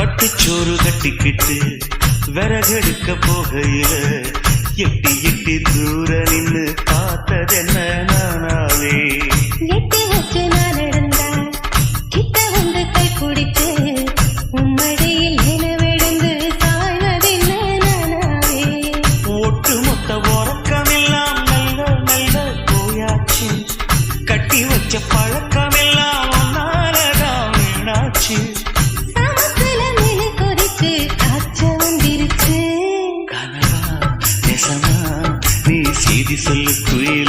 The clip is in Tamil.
கட்டுச்சோறு கட்டிக்கிட்டு விறகெடுக்க போகையில எட்டி எட்டி தூர நின்று பார்த்ததென்ன நானாவே எட்டி வச்சு நான் நடந்தா கிட்ட வந்து கை பிடிச்சு உம்மடியில் நிலவிழுந்து சாய்வதென்ன நானாவே ஒட்டு மொத்த உறக்கமெல்லாம் நல்ல நல்ல போயாச்சு கட்டி வச்ச பழக்கமெல்லாம் ஒன்னாலதான் வீணாச்சு சமத்துல மேல கொதிச்சு காய்ச்ச வந்துருச்சு கனவா நெசமா நீ செய்தி சொல்லு குயில்